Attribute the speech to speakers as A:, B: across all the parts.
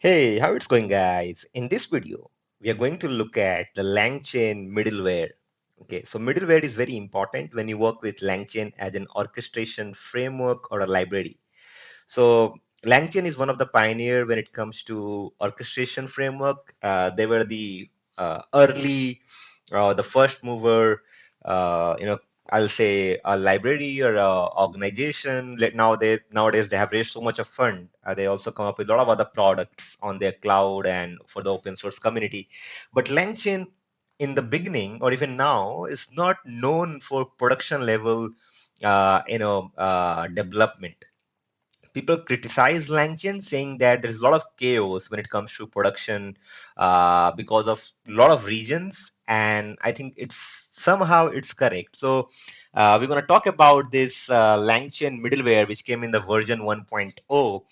A: Hey, how it's going, guys? In this video, we are going to look at the LangChain middleware. Okay, so middleware is very important when you work with LangChain as an orchestration framework or a library. So LangChain is one of the pioneer when it comes to orchestration framework. They were the early, the first mover. Uh, you know, I'll say a library or a organization. Nowadays they have raised so much of fund. They also come up with a lot of other products on their cloud and for the open source community. But LangChain in the beginning or even now is not known for production level, development. People criticize LangChain, saying that there's a lot of chaos when it comes to production because of a lot of regions, and I think it's correct. So we're going to talk about this LangChain middleware, which came in the version 1.0,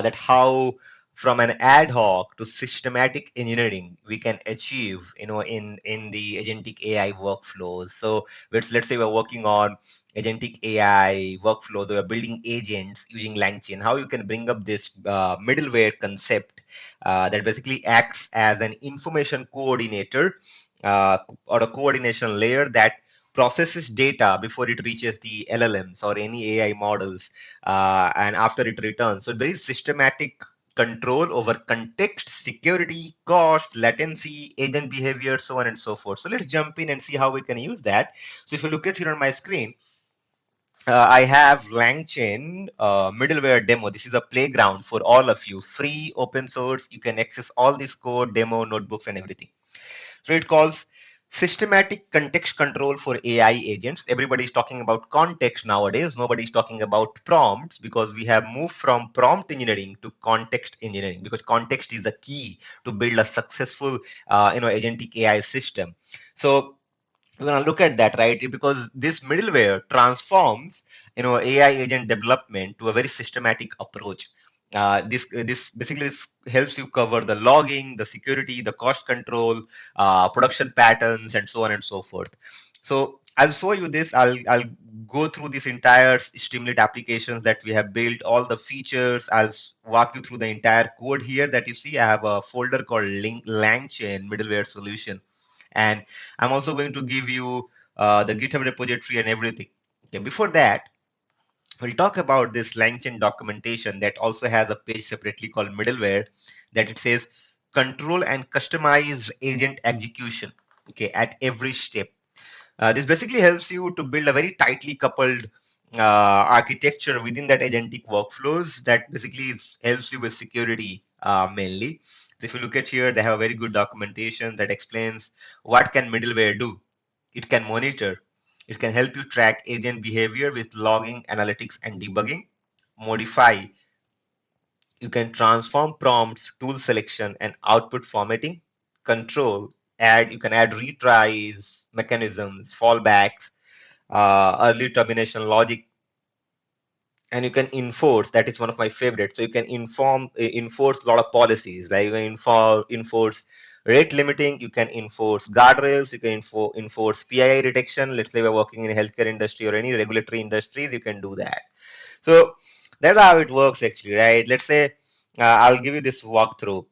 A: that how from an ad hoc to systematic engineering we can achieve, in the agentic AI workflows. So let's say we're working on agentic AI workflow, they are building agents using LangChain, how you can bring up this middleware concept that basically acts as an information coordinator or a coordination layer that processes data before it reaches the LLMs or any AI models, and after it returns. So very systematic control over context, security, cost, latency, agent behavior, so on and so forth. So let's jump in and see how we can use that. So if you look at here on my screen, I have LangChain middleware demo. This is a playground for all of you, free, open source. You can access all this code, demo, notebooks, and everything. So it calls systematic context control for AI agents. Everybody is talking about context nowadays. Nobody is talking about prompts because we have moved from prompt engineering to context engineering because context is the key to build a successful, agentic AI system. So we're going to look at that, right? Because this middleware transforms AI agent development to a very systematic approach. This basically helps you cover the logging, the security, the cost control, production patterns, and so on and so forth. So I'll show you this. I'll go through this entire Streamlit applications that we have built, all the features. Walk you through the entire code here that you see. I have a folder called LangChain middleware solution, and I'm also going to give you the GitHub repository and everything. Okay, before that, we'll talk about this LangChain documentation that also has a page separately called middleware that it says control and customize agent execution, okay, at every step. This basically helps you to build a very tightly coupled architecture within that agentic workflows that basically helps you with security mainly. So if you look at here, they have a very good documentation that explains what can middleware do. It can monitor. It can help you track agent behavior with logging, analytics, and debugging. Modify. You can transform prompts, tool selection, and output formatting. Control. You can add retries, mechanisms, fallbacks, early termination logic, and you can enforce. That is one of my favorites. So you can enforce a lot of policies, like you can enforce rate limiting, you can enforce guardrails, you can enforce PII detection. Let's say we're working in healthcare industry or any regulatory industries, you can do that. So that's how it works actually, right? Let's say I'll give you this walkthrough.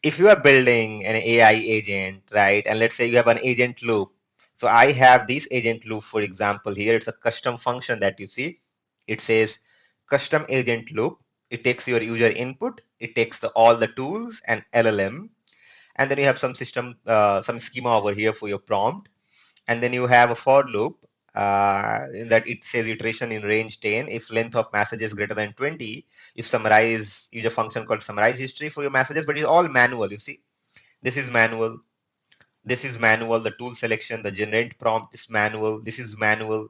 A: If you are building an AI agent, right, and let's say you have an agent loop. So I have this agent loop, for example, here it's a custom function that you see. It says custom agent loop. It takes your user input, it takes all the tools and LLM, and then you have some schema over here for your prompt, and then you have a for loop in that it says iteration in range 10. If length of message is greater than 20, use a function called summarize history for your messages, but it's all manual. You see, this is manual, this is manual, the tool selection, the generate prompt is manual, this is manual.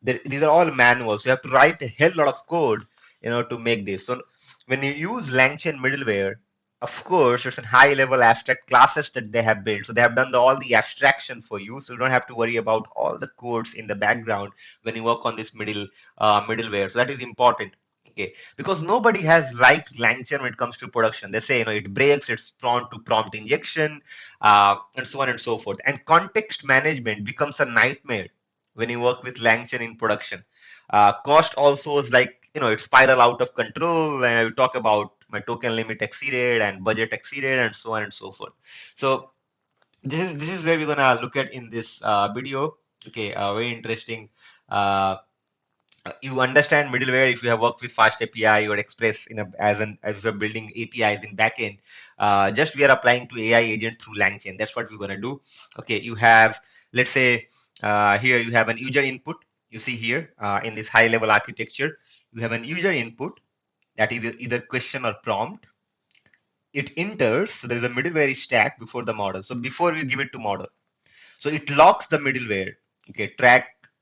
A: These are all manual, so you have to write a hell lot of code to make this. So when you use LangChain middleware, of course there's a high level abstract classes that they have built, so they have done all the abstraction for you, so you don't have to worry about all the codes in the background when you work on this middleware. So that is important. Okay, because nobody has liked LangChain when it comes to production. They say it breaks, it's prone to prompt injection, and so on and so forth. And context management becomes a nightmare when you work with LangChain in production. Cost also is like, it spiral out of control. We talk about my token limit exceeded and budget exceeded and so on and so forth. So this is where we're gonna look at in this video. Okay, very interesting. Uh, you understand middleware if you have worked with fast API or Express in a, as we're building APIs in backend. Just we are applying to AI agent through LangChain. That's what we're gonna do. Okay, you have, let's say, here you have an user input. You see here in this high level architecture, you have an user input that is either question or prompt. It enters, so there is a middleware stack before the model. So before we give it to model, so it locks the middleware. Okay,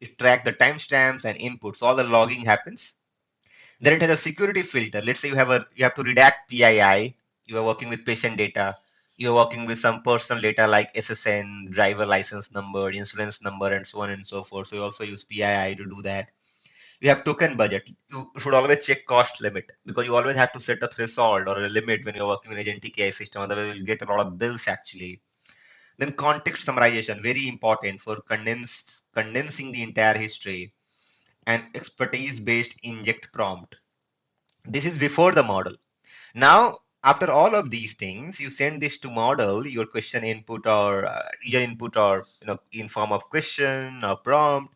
A: it track the timestamps and inputs. All the logging happens. Then it has a security filter. Let's say you have to redact PII. You are working with patient data. You are working with some personal data like SSN, driver license number, insurance number, and so on and so forth. So you also use PII to do that. You have token budget. You should always check cost limit because you always have to set a threshold or a limit when you're working with agentic AI system. Otherwise, you'll get a lot of bills actually. Then context summarization, very important for condensing the entire history, and expertise-based inject prompt. This is before the model. Now, after all of these things, you send this to model, your question input or user input or in form of question or prompt.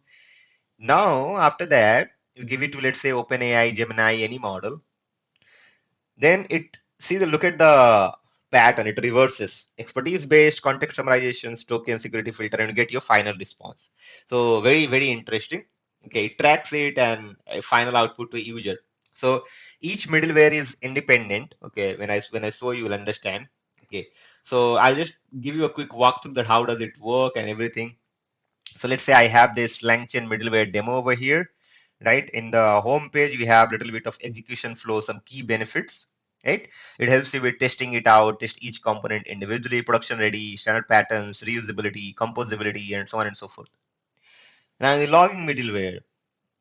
A: Now, after that, you give it to, let's say, OpenAI, Gemini, any model. Then it see the look at the pattern. It reverses expertise based context summarizations, token security filter, and get your final response. So very interesting. Okay, it tracks it and a final output to user. So each middleware is independent. Okay, when I show you, will understand. Okay, so I'll just give you a quick walkthrough that how does it work and everything. So let's say I have this LangChain middleware demo over here, right? In the home page, we have a little bit of execution flow, some key benefits, right? It helps you with testing it out, test each component individually, production ready, standard patterns, reusability, composability, and so on and so forth. Now, in the logging middleware,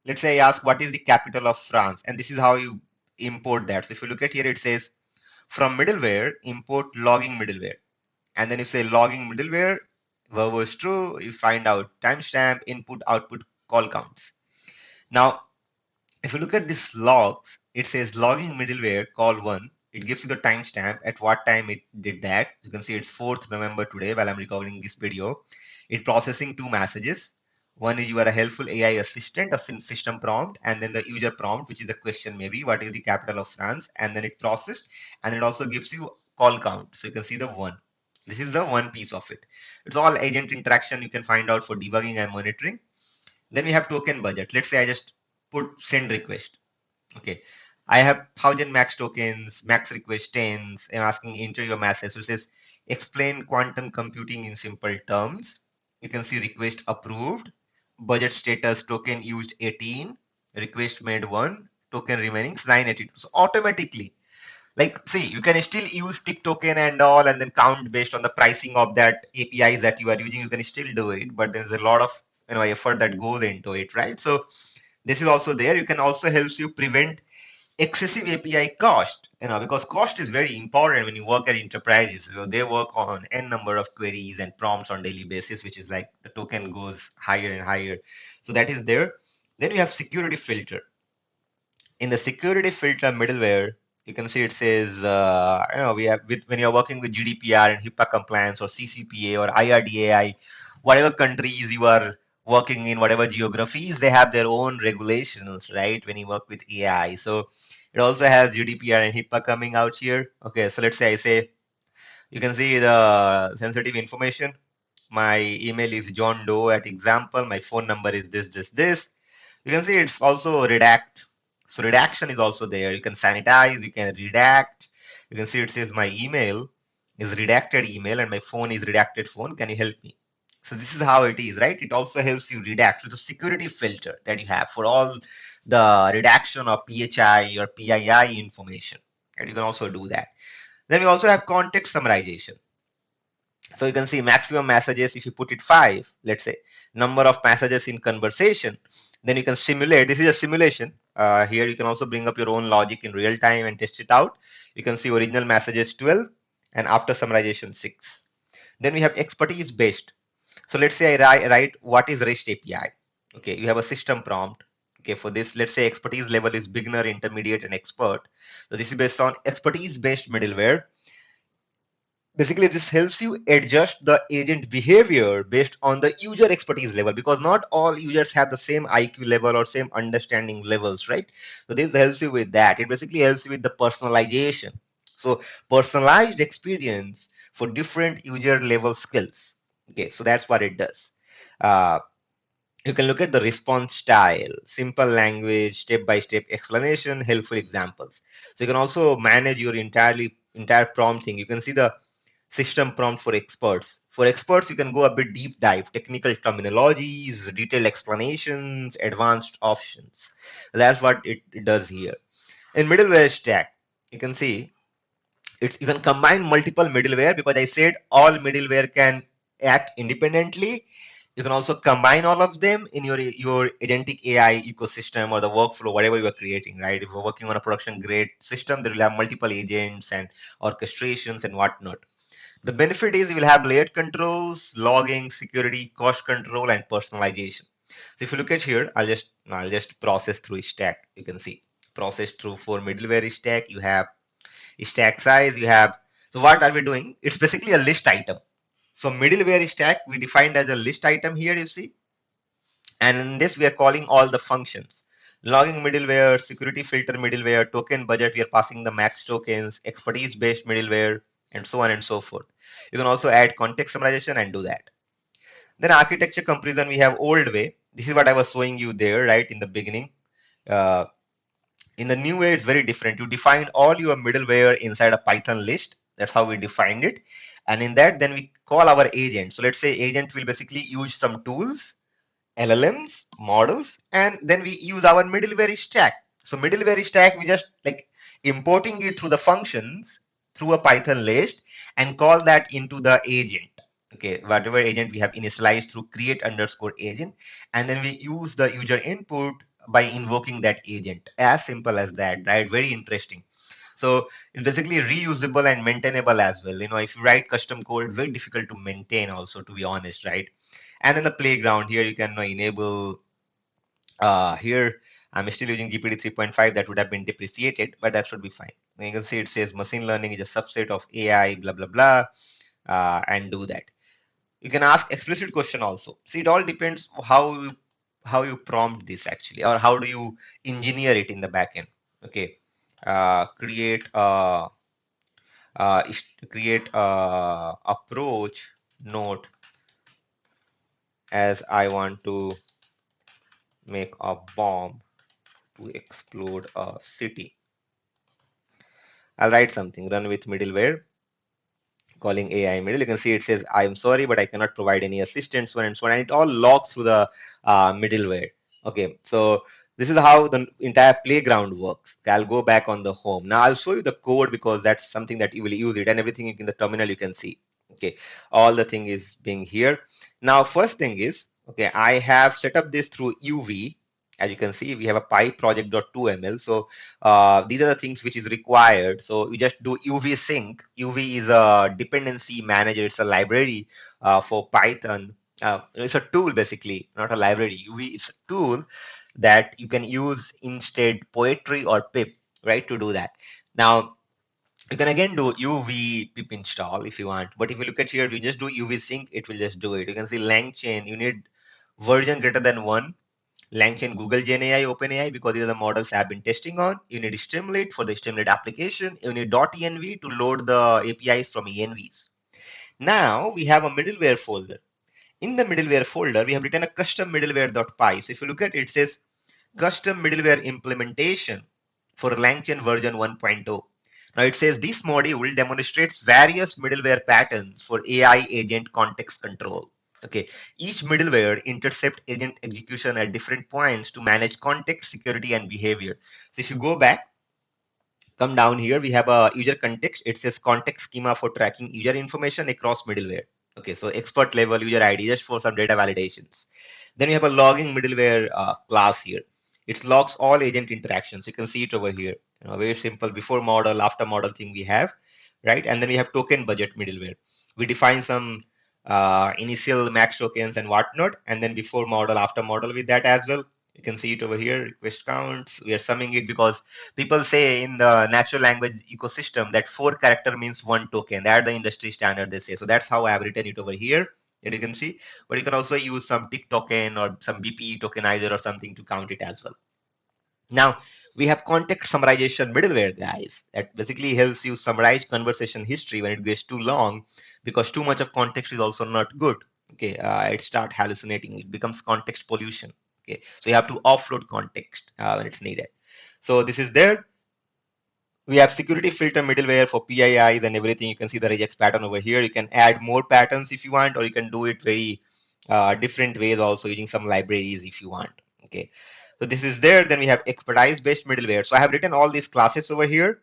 A: let's say I ask what is the capital of France, and this is how you import that. So if you look at here, it says from middleware, import logging middleware. And then you say logging middleware, verb is true, you find out timestamp, input, output, call counts. Now, if you look at this logs, it says logging middleware call one. It gives you the timestamp at what time it did that. You can see it's 4th November today while I'm recording this video. It processing 2 messages. One is you are a helpful AI assistant, a system prompt, and then the user prompt, which is a question maybe, what is the capital of France? And then it processed, and it also gives you call count. So you can see the one. This is the one piece of it. It's all agent interaction you can find out for debugging and monitoring. Then we have token budget. Let's say I just put send request. Okay. I have 1,000 max tokens, max request 10s. I'm asking enter your message. So it says explain quantum computing in simple terms. You can see request approved, budget status token used 18, request made 1, token remaining 982. So automatically, like, see, you can still use tick token and all, and then count based on the pricing of that APIs that you are using. You can still do it, but there's a lot of effort that goes into it, right? So this is also there. You can also helps you prevent excessive API cost, because cost is very important when you work at enterprises. They work on n number of queries and prompts on daily basis, which is like the token goes higher and higher. So that is there. Then you have security filter. In the security filter middleware, you can see it says, we have when you're working with GDPR and HIPAA compliance or CCPA or IRDAI, whatever countries you are working in, whatever geographies, they have their own regulations, right? When you work with AI. So it also has GDPR and HIPAA coming out here. Okay, so let's say I say, you can see the sensitive information. My email is John Doe at example. My phone number is this. You can see it's also redact. So redaction is also there. You can sanitize, you can redact. You can see it says my email is redacted email and my phone is redacted phone. Can you help me? So this is how it is, right? It also helps you redact. It's a security filter that you have for all the redaction of PHI or PII information. And you can also do that. Then we also have context summarization. So you can see maximum messages if you put it 5, let's say, number of messages in conversation. Then you can simulate. This is a simulation. Here you can also bring up your own logic in real time and test it out. You can see original messages 12 and after summarization 6. Then we have expertise based. So let's say I write what is REST API. Okay, you have a system prompt. Okay, for this, let's say expertise level is beginner, intermediate, and expert. So this is based on expertise-based middleware. Basically, this helps you adjust the agent behavior based on the user expertise level, because not all users have the same IQ level or same understanding levels, right? So this helps you with that. It basically helps you with the personalization. So personalized experience for different user level skills. Okay, so that's what it does. Uh, you can look at the response style, simple language, step-by-step explanation, helpful examples. So you can also manage your entire prompting. You can see the system prompt for experts. For experts, you can go a bit deep dive, technical terminologies, detailed explanations, advanced options. That's what it does here. In middleware stack, you can see you can combine multiple middleware, because I said all middleware can act independently. You can also combine all of them in your agentic AI ecosystem or the workflow, whatever you are creating, right? If you're working on a production grade system, there will have multiple agents and orchestrations and whatnot. The benefit is you will have layered controls, logging, security, cost control, and personalization. So if you look at here, I'll just process through stack. You can see process through for middleware stack. You have stack size. You have, so what are we doing? It's basically a list item. So middleware stack we defined as a list item here. You see, and in this we are calling all the functions. Logging middleware, security filter middleware, token budget, we are passing the max tokens, expertise based middleware, and so on and so forth. You can also add context summarization and do that. Then architecture comparison, we have old way. This is what I was showing you there, right, in the beginning. Uh, in the new way, it's very different. You define all your middleware inside a Python list. That's how we defined it. And in that, then we call our agent. So let's say agent will basically use some tools, LLMs, models, and then we use our middleware stack. So middleware stack, we just like importing it through the functions through a Python list and call that into the agent. Okay, whatever agent we have initialized through create underscore agent, and then we use the user input by invoking that agent. As simple as that, right? Very interesting. So it's basically reusable and maintainable as well. You know, if you write custom code, very difficult to maintain also, to be honest, right? And then the playground here, you can enable here. I'm still using GPT 3.5. That would have been depreciated, but that should be fine. And you can see it says machine learning is a subset of AI, blah blah blah, and do that. You can ask explicit question also. See, it all depends how you prompt this actually, or how do you engineer it in the backend. Okay, create create approach note as I want to make a bomb to explode a city. I'll write something, run with middleware, calling AI middle. You can see it says, I'm sorry, but I cannot provide any assistance, so on and so on. And it all logs through the middleware. Okay, so this is how the entire playground works. Okay, I'll go back on the home. Now I'll show you the code, because that's something that you will use it, and everything in the terminal you can see. Okay, all the thing is being here. Now, first thing is, okay, I have set up this through UV. As you can see, we have a py project.2ml. So these are the things which is required. So you just do UV sync. UV is a dependency manager. It's a library for Python. It's a tool basically, not a library. UV is a tool that you can use instead poetry or pip, right, to do that. Now you can again do UV pip install if you want, but if you look at here, you just do UV sync, it will just do it. You can see LangChain, you need version greater than 1. LangChain, Google Gen AI, OpenAI, because these are the models I've been testing on. You need Streamlit for the Streamlit application. You need .env to load the APIs from envs. Now we have a middleware folder. In the middleware folder, we have written a custom middleware.py. So if you look at it, it says custom middleware implementation for LangChain version 1.0. Now it says this module demonstrates various middleware patterns for AI agent context control. Okay, each middleware intercept agent execution at different points to manage context, security, and behavior. So if you go back, come down here, we have a user context. It says context schema for tracking user information across middleware. Okay, so expert level user ID just for some data validations. Then we have a logging middleware class here. It logs all agent interactions. You can see it over here. Very simple before model, after model thing we have, right? And then we have token budget middleware. We define some initial max tokens and whatnot, and then before model, after model with that as well. You can see it over here, request counts. We are summing it because people say in the natural language ecosystem that 4 character means 1 token. That's the industry standard, they say. So that's how I have written it over here, that you can see. But you can also use some tick token or some BPE tokenizer or something to count it as well. Now, we have context summarization middleware, guys, that basically helps you summarize conversation history when it gets too long, because too much of context is also not good. Okay, it start hallucinating. It becomes context pollution. Okay, so you have to offload context when it's needed. So this is there. We have security filter middleware for PIIs and everything. You can see the regex pattern over here. You can add more patterns if you want, or you can do it very different ways also using some libraries if you want. Okay, so this is there. Then we have expertise based middleware. So I have written all these classes over here,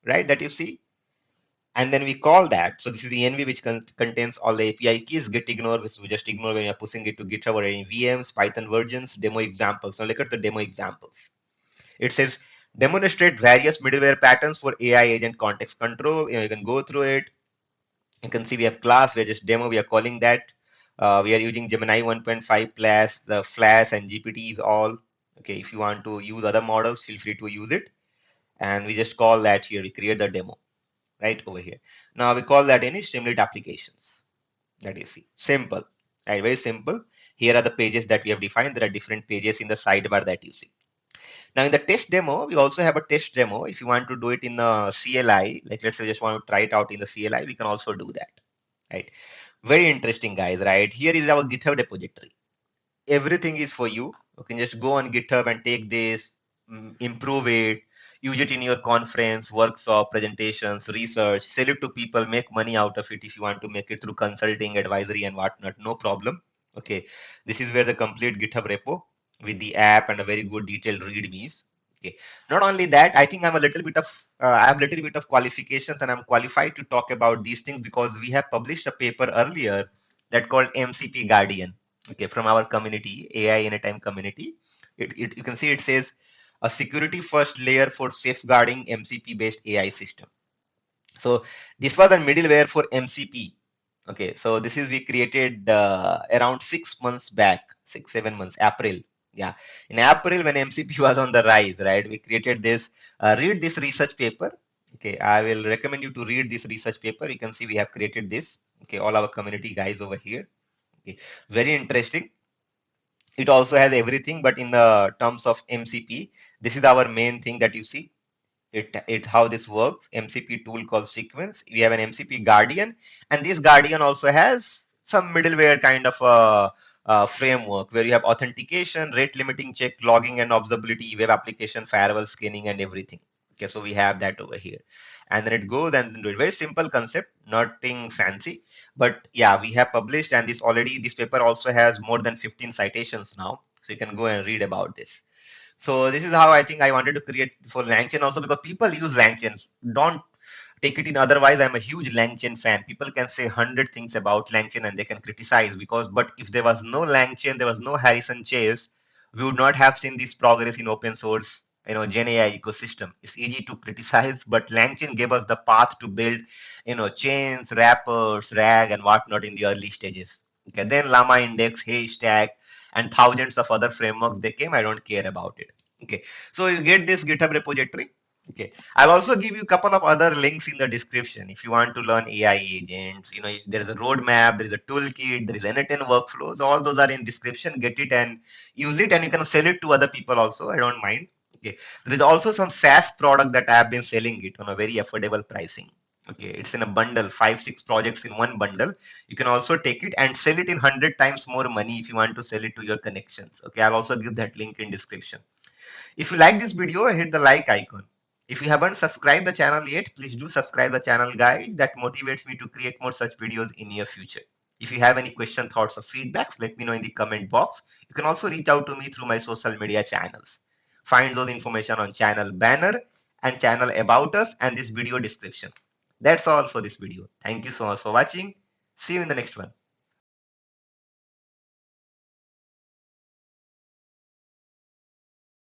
A: right, that you see. And then we call that. So this is the env, which contains all the API keys. Git ignore, which we just ignore when you're pushing it to GitHub or any VMs, Python versions, demo examples. Now look at the demo examples. It says demonstrate various middleware patterns for AI agent context control. You can go through it. You can see we have class. We're just demo. We are calling that. We are using Gemini 1.5 plus the Flash and GPT is all. Okay, if you want to use other models, feel free to use it. And we just call that here. We create the demo right over here. Now we call that any Streamlit applications that you see. Simple, right? Very simple. Here are the pages that we have defined. There are different pages in the sidebar that you see. Now in the test demo, we also have a test demo. If you want to do it in the CLI, like let's say you just want to try it out in the CLI, we can also do that, right? Very interesting, guys, right? Here is our GitHub repository. Everything is for you. You can just go on GitHub and take this, improve it, use it in your conference, workshop, presentations, research, sell it to people, make money out of it if you want to make it through consulting, advisory, and whatnot. No problem. Okay, this is where the complete GitHub repo with the app and a very good detailed readmes. Okay, not only that, I think I'm a little bit of I have a little bit of qualifications and I'm qualified to talk about these things because we have published a paper earlier that called MCP Guardian. Okay, from our community, AI Anytime community. You can see it says a security first layer for safeguarding MCP based AI system. So this was a middleware for MCP. Okay, so this is we created around 6 months back, 6, 7 months, April. Yeah, in April when MCP was on the rise, right? We created this. Read this research paper. Okay, I will recommend you to read this research paper. You can see we have created this. Okay, all our community guys over here. Okay, very interesting. It also has everything, but in the terms of MCP, this is our main thing that you see. It how this works. MCP tool called sequence. We have an MCP guardian, and this guardian also has some middleware kind of a framework where you have authentication, rate limiting check, logging and observability, web application, firewall scanning, and everything. Okay, so we have that over here, and then it goes and do it. Very simple concept, nothing fancy, but yeah, we have published, and this paper also has more than 15 citations now, so you can go and read about this. So this is how I think I wanted to create for LangChain also, because people use LangChain. Don't take it in otherwise. I'm a huge LangChain fan. People can say 100 things about LangChain and they can criticize, but if there was no LangChain, there was no Harrison Chase, we would not have seen this progress in open source, Gen AI ecosystem. It's easy to criticize, but LangChain gave us the path to build, chains, wrappers, RAG, and whatnot in the early stages. Okay, then Llama Index, Haystack, and thousands of other frameworks they came. I don't care about it. Okay, so you get this GitHub repository. Okay, I'll also give you a couple of other links in the description if you want to learn AI agents. There is a roadmap, there is a toolkit, there is N10 workflows. All those are in description. Get it and use it, and you can sell it to other people also. I don't mind. Okay, there is also some SaaS product that I have been selling it on a very affordable pricing. Okay, it's in a bundle, 5, 6 projects in one bundle. You can also take it and sell it in 100 times more money if you want to sell it to your connections. Okay, I'll also give that link in description. If you like this video, hit the like icon. If you haven't subscribed the channel yet, please do subscribe the channel, guys. That motivates me to create more such videos in near future. If you have any question, thoughts, or feedbacks, let me know in the comment box. You can also reach out to me through my social media channels. Find those information on channel banner and channel about us and this video description. That's all for this video. Thank you so much for watching. See you in the next one.